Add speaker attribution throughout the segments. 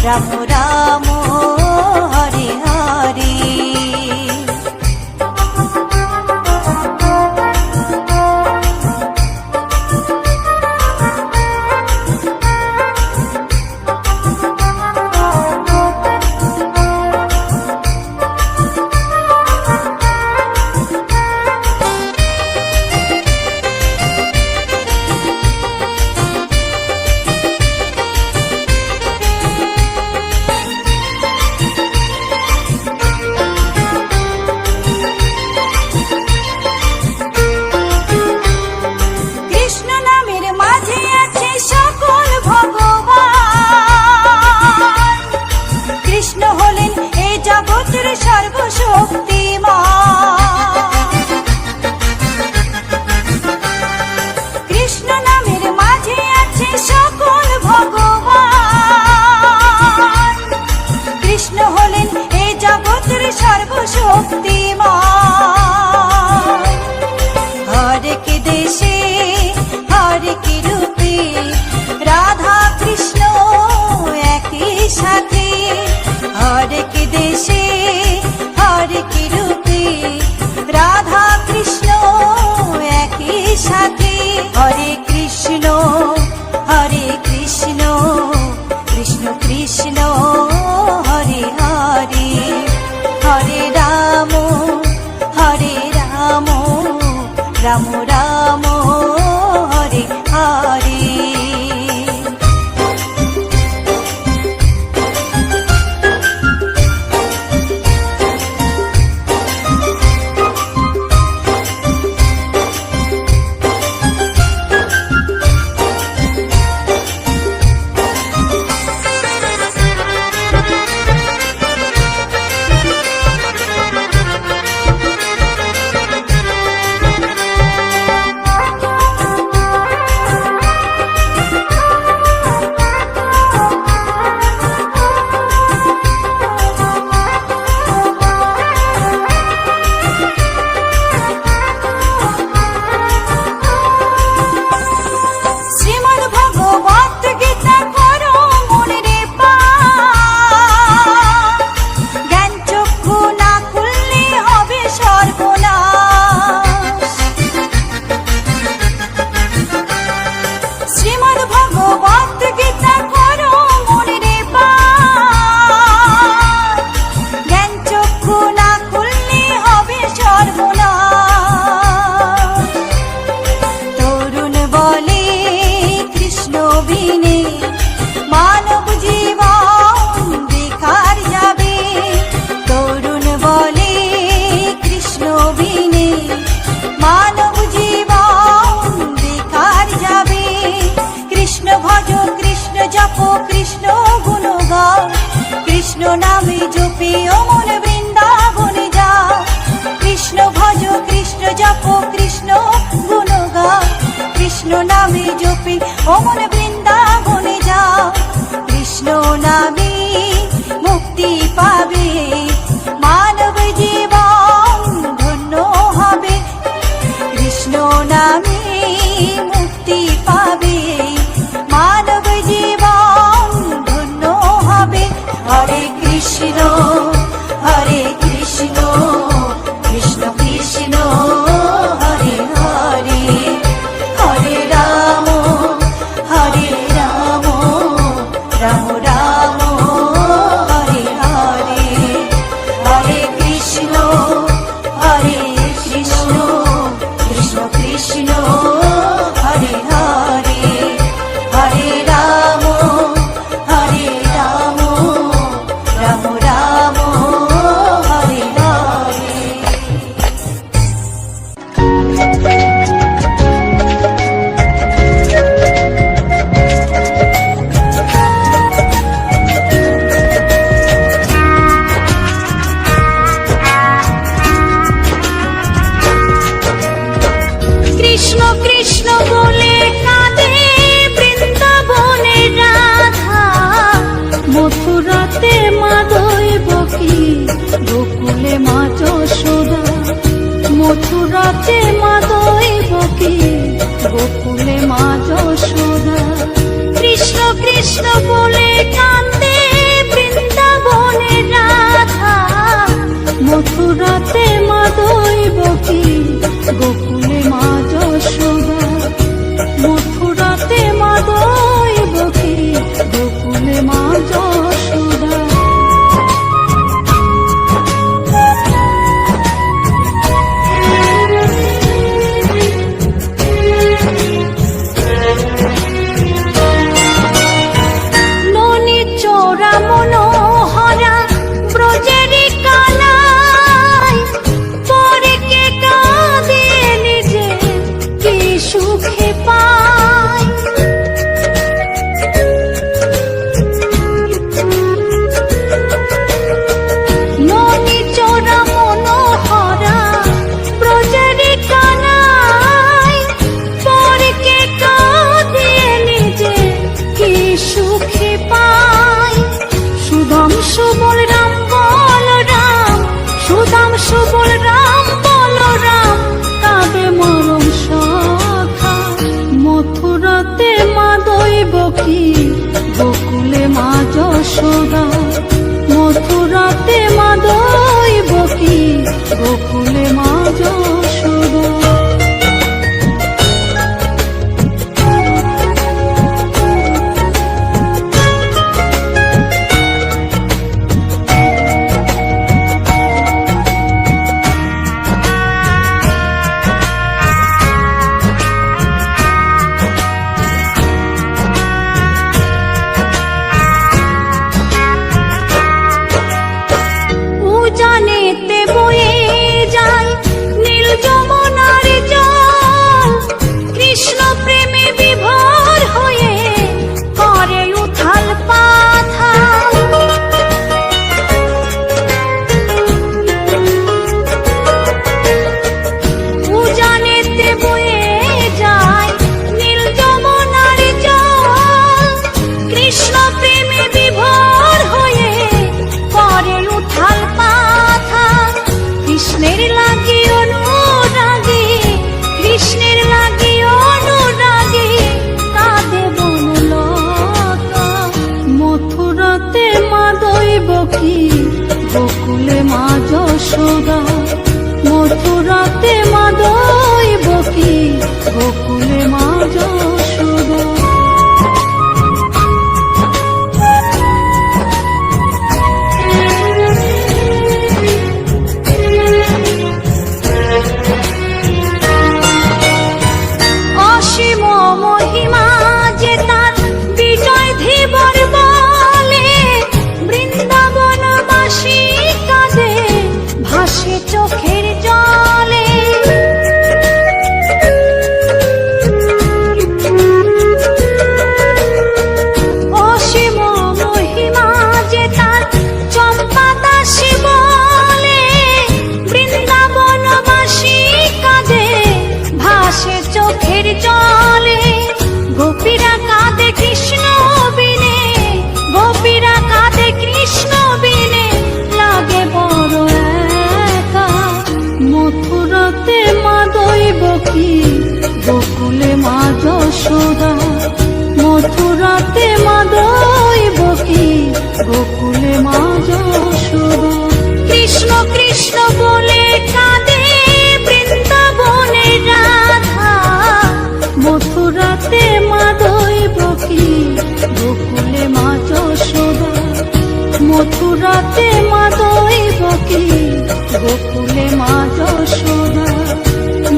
Speaker 1: রাম রাম হরে হরে। हरे कृष्ण कृष्ण कृष्ण हरे हरे, हरे राम राम राम हरे हरे। कृष्ण नामे जपे अमन वृंदावने जाओ, कृष्ण भजो कृष्ण जपो कृष्ण गुण गाओ, कृष्ण नामे जपे अमन वृंदावने जाओ, कृष्ण नामे मुक्ति पावे मानव जीवन धन्य हबे, कृष्ण नामे मुक्ति पावे मानव जीवन धन्य हबे। हरे कृष्ण कृष्ण कृष्ण हरे हरे, हरे राम
Speaker 2: মা যশোদা। ননি চোরা মনোহরা ব্রজেরি কানায়, পরে কে কাঁদে নিজে কি সুখে পায়। ননি চোরা মনোহরা ব্রজেরি কানায়, পরে কে কাঁদে নিজে কি সুখে পায়। সুদাম সুবল রাম বলরাম, সুদাম সুবল রাম বলরাম, কাঁদে মরম সখা। মথুরাতে মা দৈবকী, গোকুলে মা যশোদা। মথুরাতে মা দৈবকী, গোকুলে মা যশোদা। উজানেতে বয়ে যায় নীল যমুনার জল, কৃষ্ণ প্রেমে বিভোর হয়ে করে উথাল পাথাল। উজানেতে বয়ে যায় নীল যমুনার জল, কৃষ্ণ প্রেমে বিভোর হয়ে করে উথাল পাথাল। কৃষ্ণের লাগি অনুরাগী, কৃষ্ণের লাগি অনুরাগী, কাঁদে বনলতা। মথুরাতে মা দৈবকী, গোকুলে মা যশোদা। মথুরাতে মা দৈবকী, গোকুলে মা যশোদা। অসীম মহিমা যে তার বিজয় ধীবর বলে, বৃন্দাবনবাসী কাঁদে ভাসে চোখের জলে। অসীম মহিমা যে তার চম্পা দাসী বলে, বৃন্দাবনবাসী কাঁদে ভাসে চোখের জলে। গোপীরা কাঁদে কৃষ্ণ বিনে, গোপীরা কাঁদে কৃষ্ণ বিনে, লাগে বড় একা। মথুরাতে মা দৈবকী, গোকুলে মা যশোদা। মথুরাতে মা দৈবকী, গোকুলে মা যশোদা। কৃষ্ণ কৃষ্ণ বলে কাঁদে বৃন্দাবনে রাধা, মথুরাতে মা দৈবকী, গোকুলে মা যশোদা। মথুরাতে মা দৈবকী, গোকুলে মা যশোদা।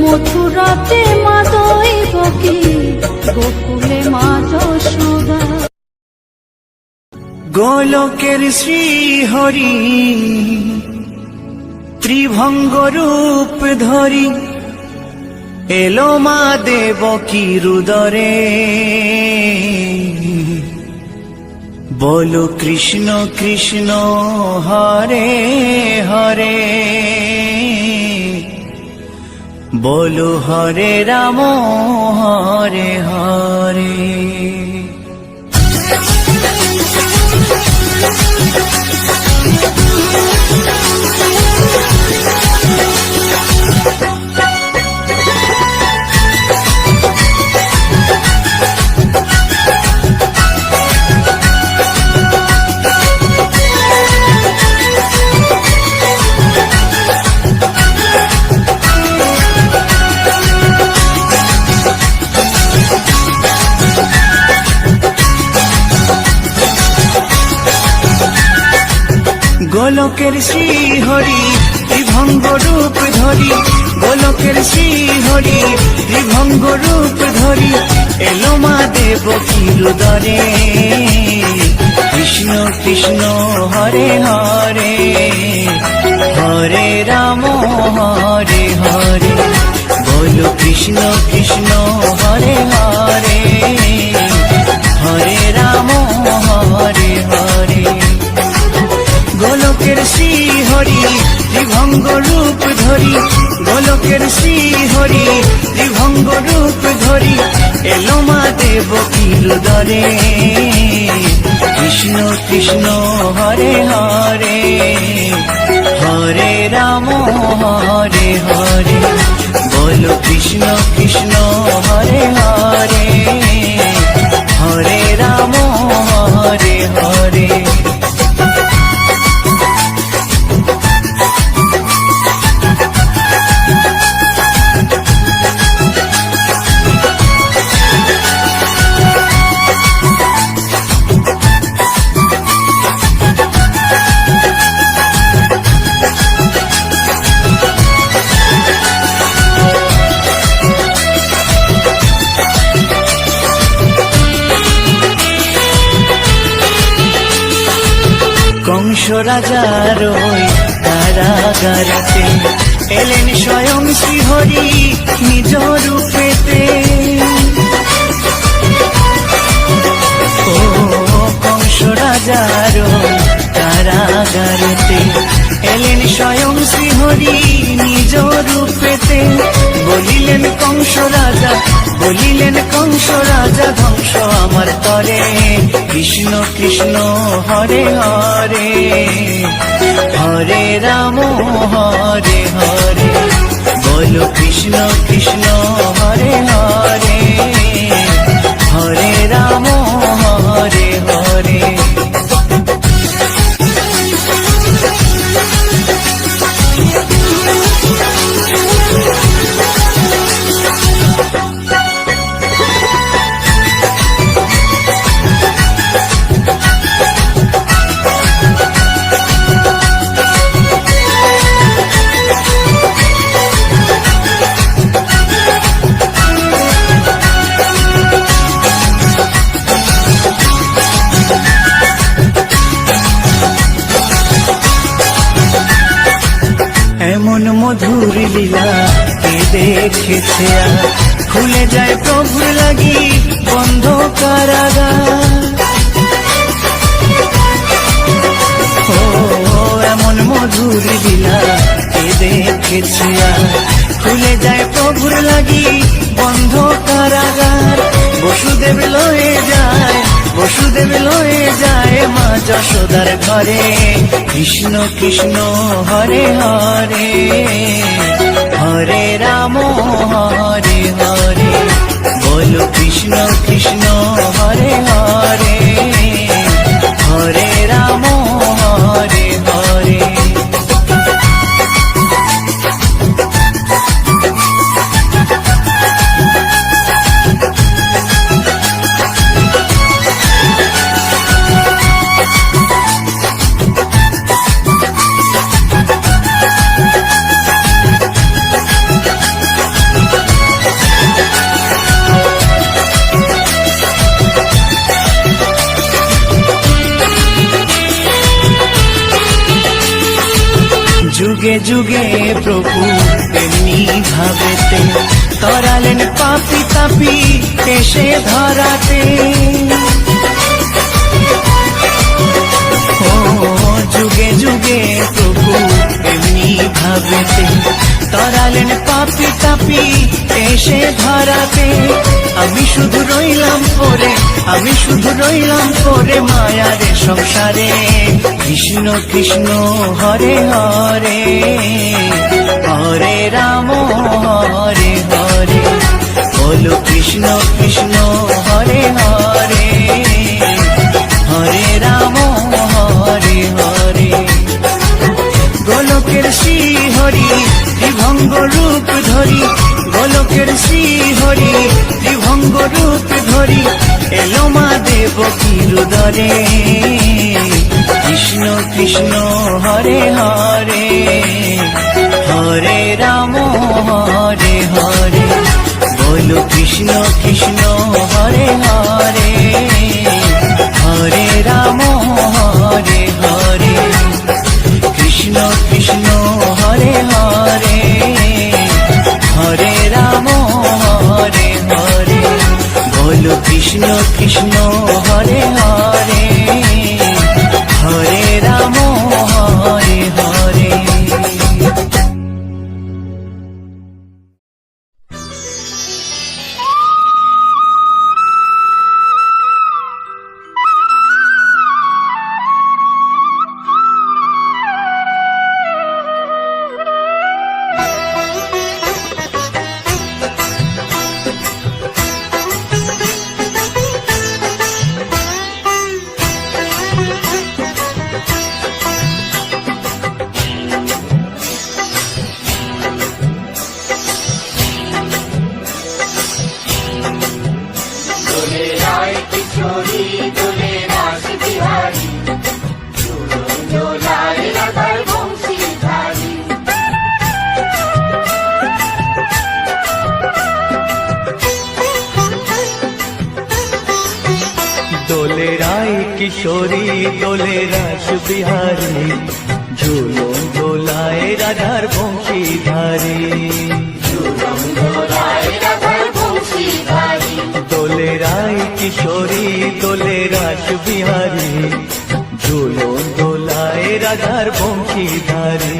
Speaker 2: মথুরাতে মা দৈবকী, গোকুলে মা যশোদা।
Speaker 3: গোলকের শ্রীহরি ত্রিভঙ্গ রূপ ধরি, এলো মা দেবকীর উদরে। বলো কৃষ্ণ কৃষ্ণ হরে হরে, বলো হরে রাম হরে হরে। গোলকের শ্রী হরি ত্রিভঙ্গ রূপ ধরি, গোলকের শ্রী হরি ত্রিভঙ্গ রূপ ধরি, এলো মা দেবকীর উদরে। কৃষ্ণ কৃষ্ণ হরে হরে, হরে রাম হরে হরে, বলো কৃষ্ণ কৃষ্ণ হরে হরে, হরে রাম হরে হরে। গোলকের শ্রী হরি ত্রিভঙ্গ রূপ ধরি, গোলকের শ্রী হরি ত্রিভঙ্গ রূপ ধরি, এলো মা দেবকীর উদরে। কৃষ্ণ কৃষ্ণ হরে হরে, হরে রাম হরে হরে, বলো কৃষ্ণ কৃষ্ণ হরে হরে, হরে রাম হরে হরে। কংস রাজার ওই কারাগারেতে এলেন স্বয়ং শ্রীহরি নিজ রূপেতে। ও কংস রাজার ওই কারাগারেতে এলেন স্বয়ং শ্রীহরি নিজ রূপেতে। বলিলেন কংস রাজা, বলিলেন কংস রাজা, ধ্বংস আমার তরে। কৃষ্ণ কৃষ্ণ হরে হরে, হরে রাম হরে হরে, বলো কৃষ্ণ কৃষ্ণ হরে হরে, হরে রাম হরে হরে। এমন মধুর লীলা কে দেখেছে আর, খুলে যায় প্রভুর লাগি বন্ধ কারাগার। ও এমন মধুর লীলা কে দেখেছে আর, খুলে যায় প্রভুর লাগি বন্ধ কারাগার। বসুদেব লয়ে যায়, বসুদেব লয়ে যায় মা যশোদার ঘরে। কৃষ্ণ কৃষ্ণ হরে হরে, হরে রাম হরে হরে, বলো কৃষ্ণ কৃষ্ণ হরে হরে, হরে রাম হরে হরে। যুগে যুগে প্রভু এমনি ভাবেতে, তরালেন পাপি তাপি এসে ধরাতে। ও যুগে যুগে প্রভু এমনি ভাবেতে, তরালেন পাপি তাপি এসে ধরাতে। আমি শুধু রইলাম পরে, আমি শুধু রইলাম পরে মায়ারে সংসারে। কৃষ্ণ কৃষ্ণ হরে হরে, হরে রাম হরে হরে, বলো কৃষ্ণ কৃষ্ণ হরে হরে, হরে রাম হরে হরে। গোলকের শ্রী হরি ত্রিভঙ্গ রূপ ধরি, গোলকের শ্রী হরি ত্রিভঙ্গ রূপ ধরি, এলো মা দেবকীর উদরে। কৃষ্ণ কৃষ্ণ বলো কৃষ্ণ কৃষ্ণ হরে হরে, হরে রাম হরে হরে, কৃষ্ণ কৃষ্ণ হরে হরে, হরে রাম হরে হরে, বলো কৃষ্ণ কৃষ্ণ হরে হরে, হরে রাম হরে হরে।
Speaker 4: দোলে রায় কিশোরী দোলে রাস বিহারী, ঝুলন দোলায় রাধার বংশীধারী, দোলে রায় কিশোরী দোলে রাস বিহারী, ঝুলন দোলায় রাধার বংশীধারী।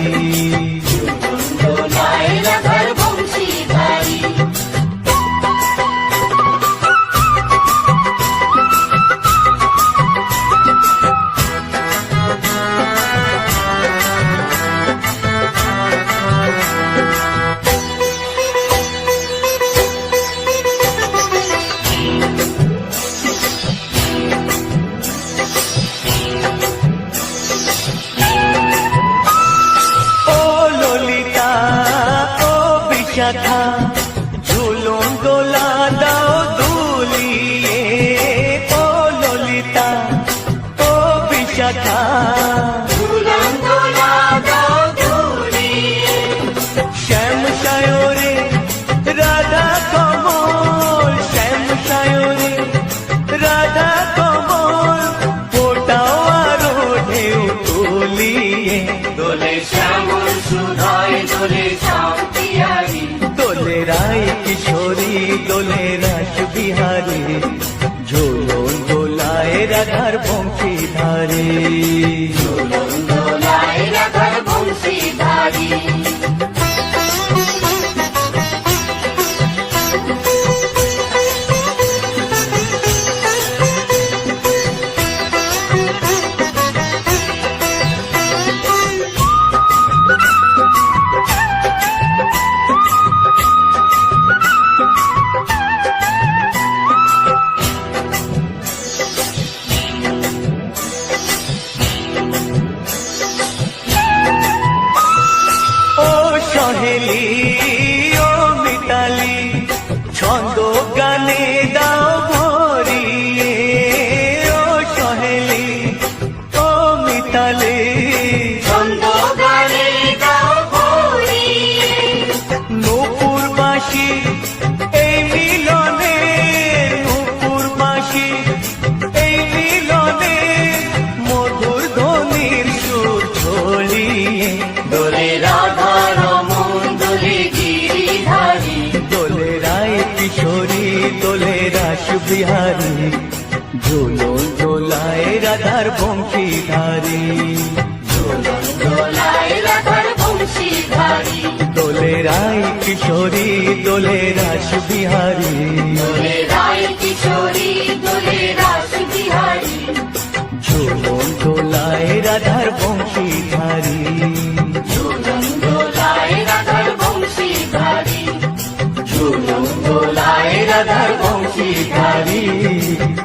Speaker 4: ঝুলন দোলা দাও দুলিয়ে, ও ললিতা ও বিশাখা, ঝুলন দোলা দাও দুলিয়ে, শ্যাম সায়রে রাধা কমল, শ্যাম সায়রে রাধা কমল, ফোটাও আরো ঢেউ তুলিয়ে, দোলে শ্যামল সুধায় দোলে শান্তিয়ারি, দোলে রায় কিশোরী দোলে রাস বিহারী, ঝুলন দোলায় রাধার বংশীধারী, ঝুলন দোলায় রাধার বংশীধারী। সহেলি ও মিতালি, ছন্দ গানে দাও ভরিয়ে, ও সহেলি ও মিতালি, ছন্দ গানে দাও ভরিয়ে, নূপুর বাঁশি এই মিলনে, নূপুর বাঁশি এই মিলনে, মধুর ধ্বনির সুর ছড়িয়ে, দোলে রাধা রমন দোলে গিরিধারী, দোলে রায় কিশোরী দোলে রাস বিহারী, ঝুলন দোলায় রাধার বংশীধারী, ঝুলন দোলায় রাধার বংশীধারী, দোলে রায় কিশোরী দোলে রাস বিহারী, দোলে রায় কিশোরী দোলে রাস বিহারী, ঝুলন দোলায় রাধার বংশীধারী, ঝুলন দোলায় রাধার বংশীধারী, ঝুলন দোলায় রাধার বংশীধারী,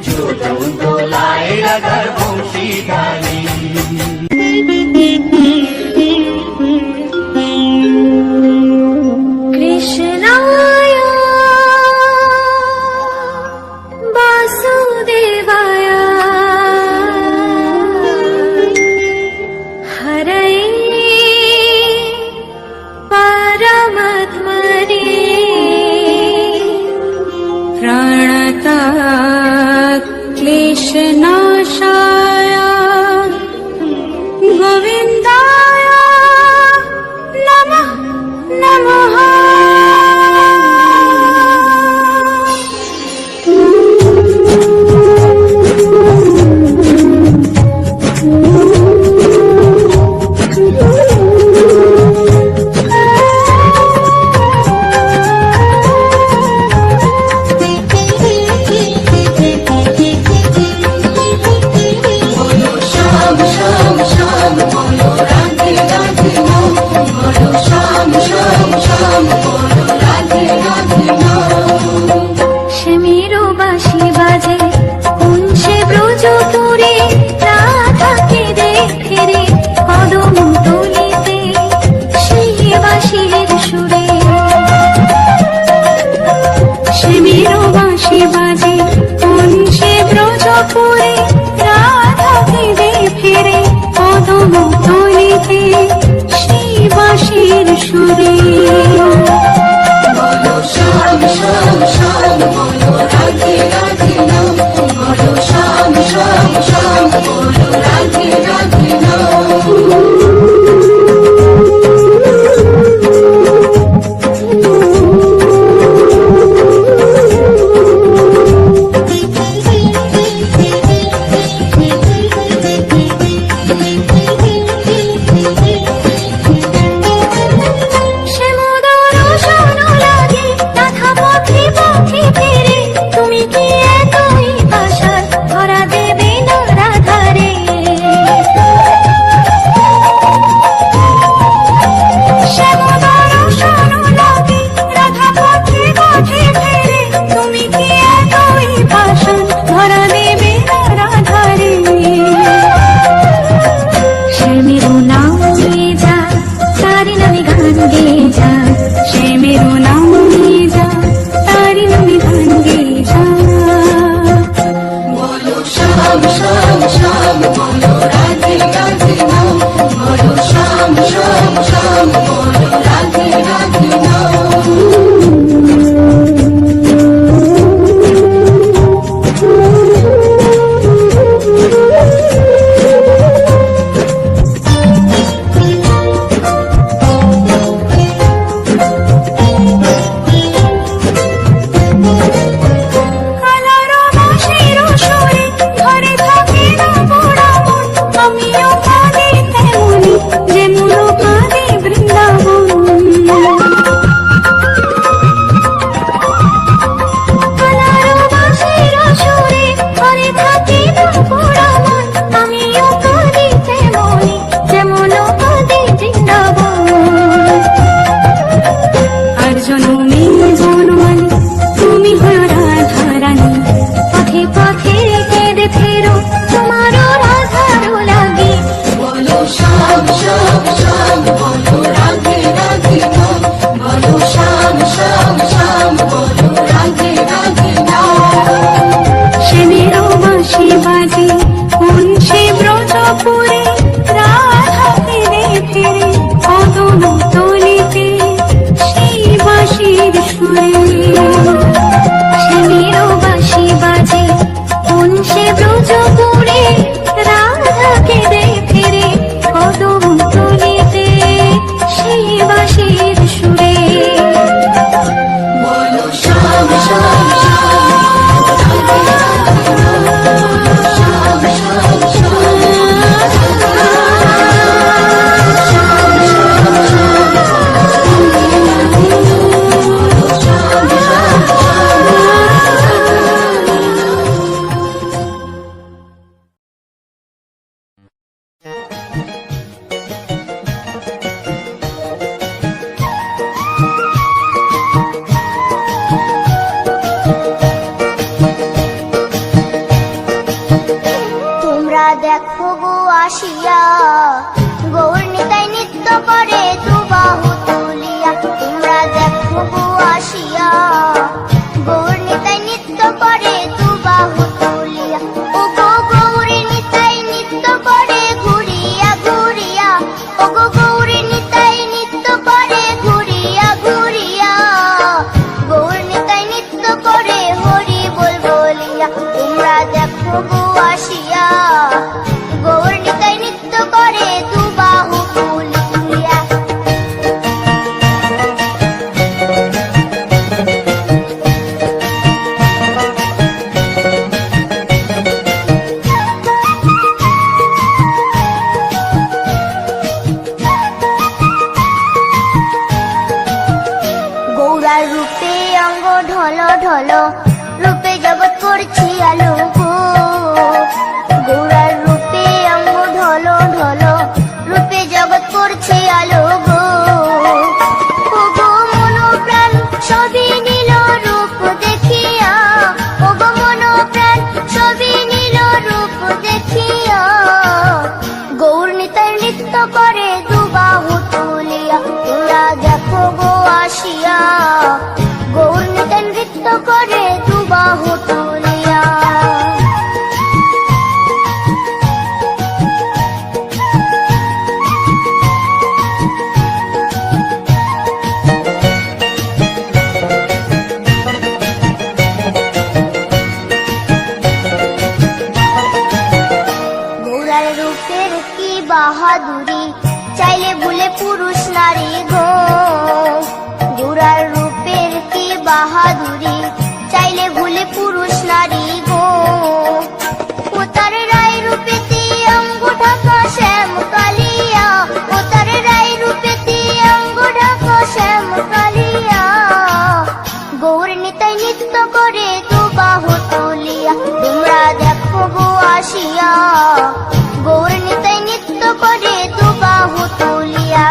Speaker 4: ঝুলন দোলায় রাধার বংশীধারী।
Speaker 2: কৃষ্ণায় বাসুদেবায় হরয়ে পরমাত্মনে
Speaker 1: বলো রাধে রাধে নাম, বলো শ্যাম শ্যাম শ্যাম, বলো রাধে রাধে নাম।
Speaker 5: দেখো গো আসিয়া, গৌর নিতাই নৃত্য করে দুবাহু তুলিয়া। তোমরা দেখো গো আসিয়া, গৌর নিতাই নৃত্য করে দুবাহু তুলিয়া। ও গো গৌরী নিতাই নৃত্য করে ঘুরিয়া ঘুরিয়া, ও গো গৌরী নিতাই নৃত্য করে ঘুরিয়া ঘুরিয়া। গৌর নিতাই নৃত্য করে হরি বল বলিয়া। তোমরা দেখো গো আসিয়া, গৌর নিতাই নৃত্য করে দুবাহু তুলিয়া। গৌরার রূপে অঙ্গ ঢল ঢল, রূপে জগৎ করছি আলো গো। গৌরার রূপে অঙ্গ ঢল ঢল, রূপে জগৎ করছে আলো গো। ও গো মন প্রাণ সবই নীল রূপ দেখিয়া, ও গো মন প্রাণ সবই নীল রূপ দেখিয়া। গৌর নিতাই নৃত্য করে দুবাহু তুলিয়া। তোমরা দেখো গো আসিয়া, গৌর নিতাই নৃত্য করে দুবাহু তুলিয়া। গৌরার রূপের কি বাহাদুরি, চাইলে ভুলে পুরুষ নারী গো। গৌরার রূপের কি বাহাদুরি, চাইলে ভুলে পুরুষ নারী গো। ও তার রায় রূপেতে অঙ্গ ঢাকা শ্যাম কালিয়া, ও তার রায় রূপেতে অঙ্গ ঢাকা শ্যাম কালিয়া। গৌর নিতাই নৃত্য করে দুবাহু তুলিয়া। তোমরা দেখো গো আসিয়া, গৌর নিতাই নৃত্য করে দুবাহু তুলিয়া।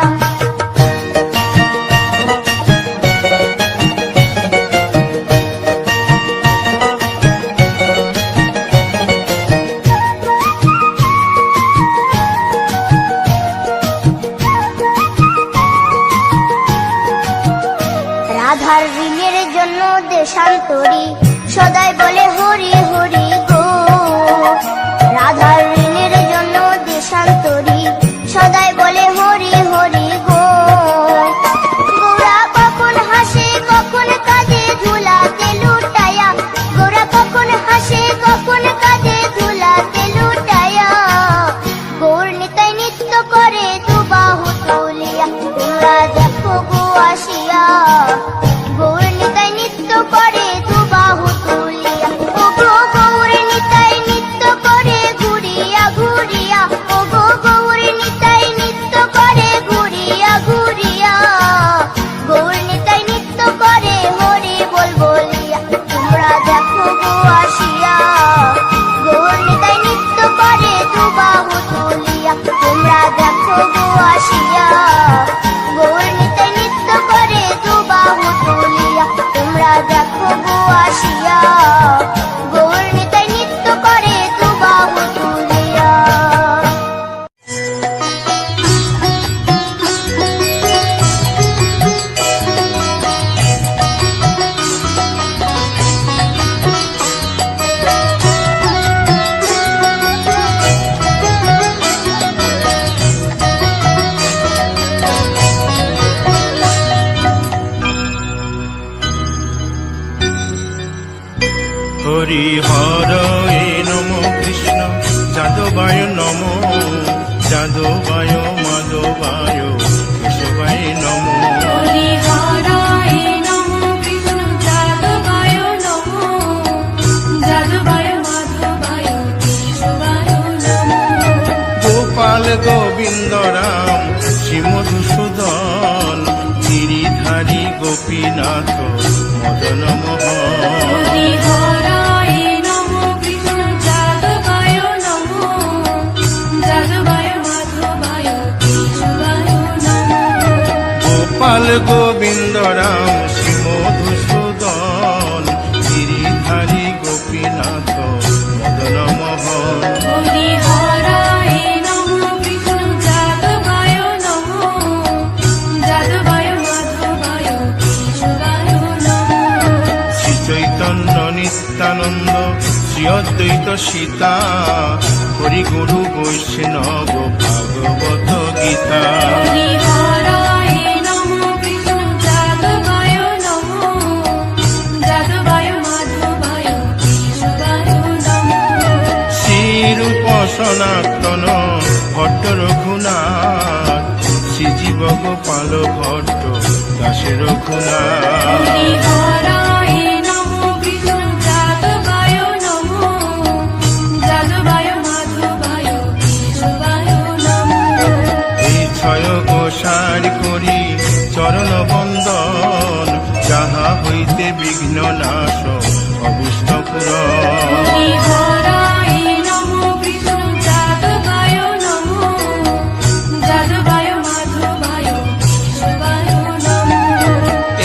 Speaker 5: রাধার ঋণের জন্য দেশান্তরী, সদাই বলে হরি হরি গো। রাধার ঋণের জন্য দেখো গো আসিয়া গৌর নিতে নৃত্য করে দুবাহু তুলিয়া তোমরা দেখো গো আসিয়া গৌর নিতে নৃত্য করে দুবাহু তুলিয়া
Speaker 6: হরি হরে নম কৃষ্ণ যাদবায় নম যাদবায় মাধবায় কেশবায় নম
Speaker 2: হরি হরায় নমো কৃষ্ণ যাদবায় নমো যাদবায় মাধবায় কেশবায় নমো
Speaker 6: গোপাল গোবিন্দ রাম শ্রী মধুসূদন গিরিধারী গোপীনাথ মদন মোহন
Speaker 2: হরি হরায় নমো কৃষ্ণ যাদবায় নমো যাদবায় মাধবায় কেশবায় নমো
Speaker 6: গোপাল গোবিন্দ রাম শ্রী মধুসূদন গিরিধারী গোপীনাথ মদন মোহন
Speaker 2: হরি হরায় নমো কৃষ্ণ যাদবায় নমো যাদবায় মাধবায় কেশবায় নমো
Speaker 6: শ্রী চৈতন্য নিত্যানন্দ শ্রী অদ্বৈত সীতা হরি গুরু বৈষ্ণব ভাগবত গীতা
Speaker 2: হরি হরায় নমো কৃষ্ণ যাদবায় নমো যাদবায় মাধবায় কেশবায় নমো
Speaker 6: শ্রীরূপ সনাতন ভট্ট রঘুনাথ শ্রীজীব গোপাল ভট্ট দাসে রঘুনাথ
Speaker 2: হরি হরায় নমো কৃষ্ণ যাদবায় নমো যাদবায় মাধবায় কেশবায় নমো
Speaker 6: এই ছয় গোসার করি চরণ বন্দন যাহা হইতে বিঘ্ন নাশ অবিষ্ট পুরন
Speaker 2: হরি হরায় নমো কৃষ্ণ যাদবায় নমো যাদবায় মাধবায় কেশবায় নমো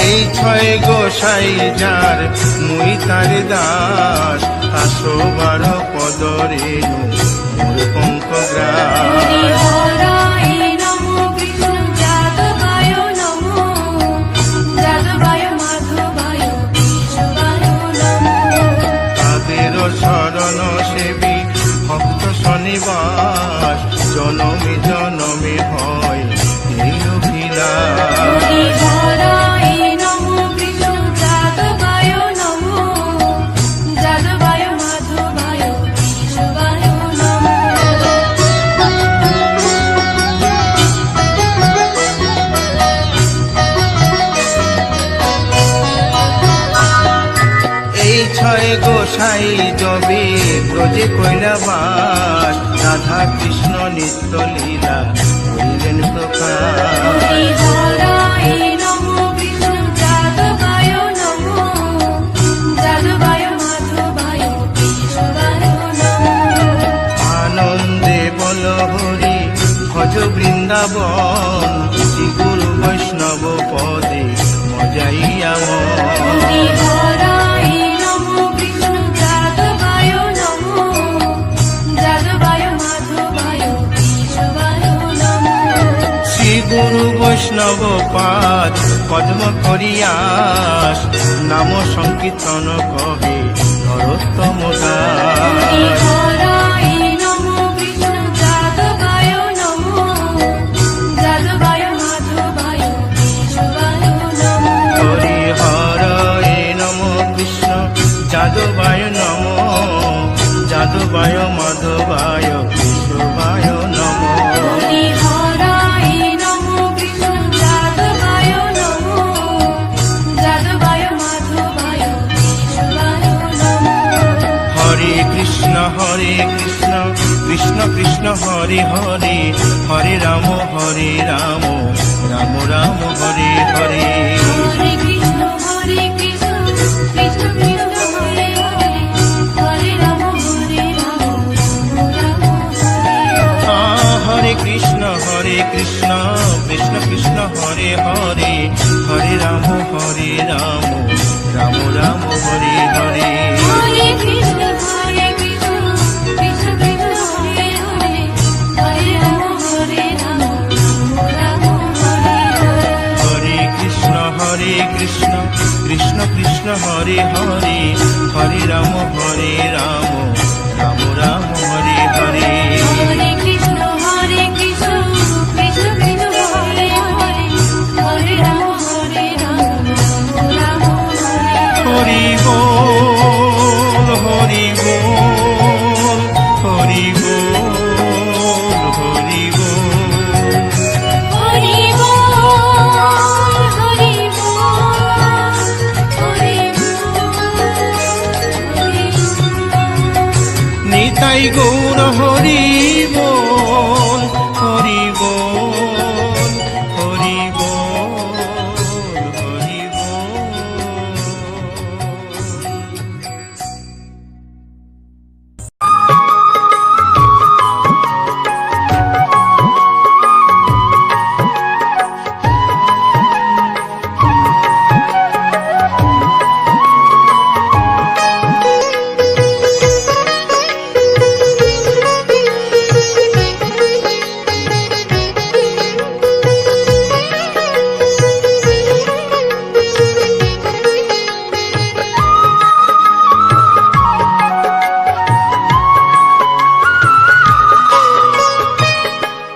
Speaker 6: এই ছয় গোসাই যার মুই তার দাস 112 পদ রেণু মোর পঙ্কগ্রাস
Speaker 2: হরি হরায় নমো কৃষ্ণ যাদবায় নমো যাদবায় মাধবায় কেশবায় নমো
Speaker 6: তাদের শরণ সেবী ভক্ত শনিবাস জনমে জনমে হয় এই অভিলাষ
Speaker 2: হরি হরায় নমো কৃষ্ণ যাদবায় নমো যাদবায় মাধবায় কেশবায় নমো
Speaker 6: এই ছয় গোসাই যবে ব্রজে কৈলাবাস রাধা কৃষ্ণ নিত্য লীলা করিলেন প্রকাশ
Speaker 2: হরি হরায় নমো কৃষ্ণ যাদবায় নমো যাদবায় মাধবায় কেশবায় নমো
Speaker 6: আনন্দে বল হরি ভজ বৃন্দাবন শ্রী গুরু বৈষ্ণব পদে মজাইয়া
Speaker 2: হরি হরায় নমো কৃষ্ণ যাদবায় নমো যাদবায় মাধবায় কেশবায় নমো
Speaker 6: শ্রী গুরু বৈষ্ণব পাদ পদ্ম করিয়াস নাম সংকীর্তন কহে নরোত্তম
Speaker 2: হরি
Speaker 6: দাস
Speaker 2: হরায় নমো কৃষ্ণ যাদবায় নমো যাদবায় মাধবায় কেশবায় নমো
Speaker 6: হরি হরে নম কৃষ্ণ যাদবায় নম যাদবায় মাধবায় কেশবায় নম
Speaker 2: হরি হরায় নমো কৃষ্ণ যাদবায় নমো যাদবায় মাধবায় কেশবায় নমো
Speaker 6: হরে কৃষ্ণ কৃষ্ণ কৃষ্ণ হরে হরে হরে রাম রাম রাম হরে হরে
Speaker 2: হরে কৃষ্ণ কৃষ্ণ কৃষ্ণ হরে হরে হরে রাম রাম রাম হরে
Speaker 6: হরে কৃষ্ণ হরে কৃষ্ণ কৃষ্ণ কৃষ্ণ হরে হরে হরে রাম রাম রাম হরে হরে
Speaker 2: হরে কৃষ্ণ কৃষ্ণ কৃষ্ণ হরে হরে হরে রাম রাম হরে হরে
Speaker 6: হরে কৃষ্ণ কৃষ্ণ কৃষ্ণ হরে হরে হরে রাম রাম রাম হরে হরে
Speaker 2: হরে কৃষ্ণ কৃষ্ণ কৃষ্ণ হরে হরে হরে রাম রাম হরে
Speaker 6: হরি বল হরি বল হরি বল হরি বল
Speaker 2: হরি বল হরি বল হরি বল
Speaker 6: নিতাই গৌর হরি বল হরি বল হরি বল হরি বল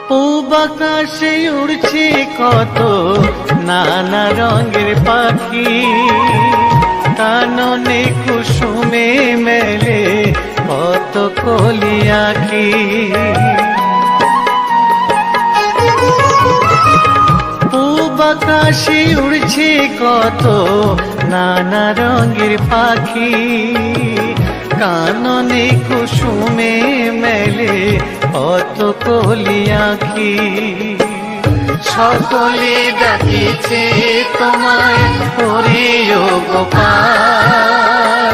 Speaker 6: পূব আকাশে উড়ছে কত নানা রঙের পাখি কাননে কুসুমে মেলে কত কলি আঁখি পূব আকাশে উড়ছে কত নানা রঙের পাখি কাননে কুসুমে মেলে কত কলি আঁখি সকলে ডাকিছে তোমায় হরি ও গোপাল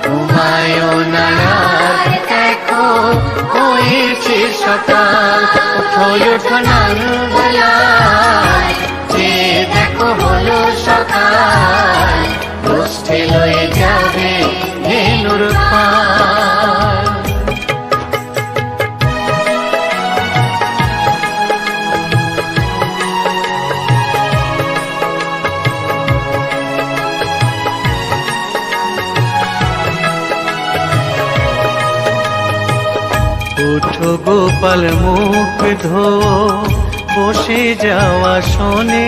Speaker 6: তোমায় নারায় দেখো হয়েছে সকাল ওঠো নাঙ্গলায় যে দেখো হলো সকাল গোষ্ঠী লয়ে যাবে ধেনুর পাল ওঠো গোপাল মুখ ধো বসে যাওয়া শোনে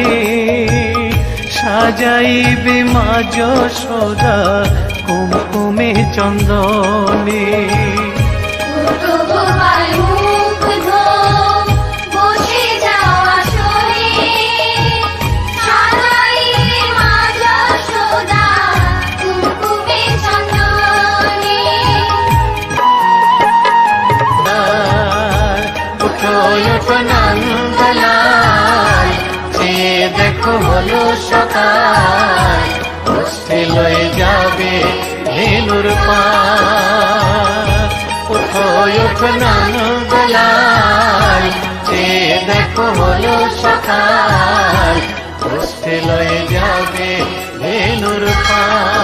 Speaker 6: সাজাইবে মা যশোদা কুমকুমে চন্দনে
Speaker 5: গোপাল মুখ ধো বসে যাওয়া শোনে সাজাইবে মা যশোদা কুমকুমে চন্দনে
Speaker 6: ওঠো নন্দলাল যে দেখো হলো সকাল গোষ্ঠী লয়ে যাবে ধেনুর পাল ওঠো নন্দলাল যে দেখো হলো সকাল গোষ্ঠী লয়ে যাবে ধেনুর পাল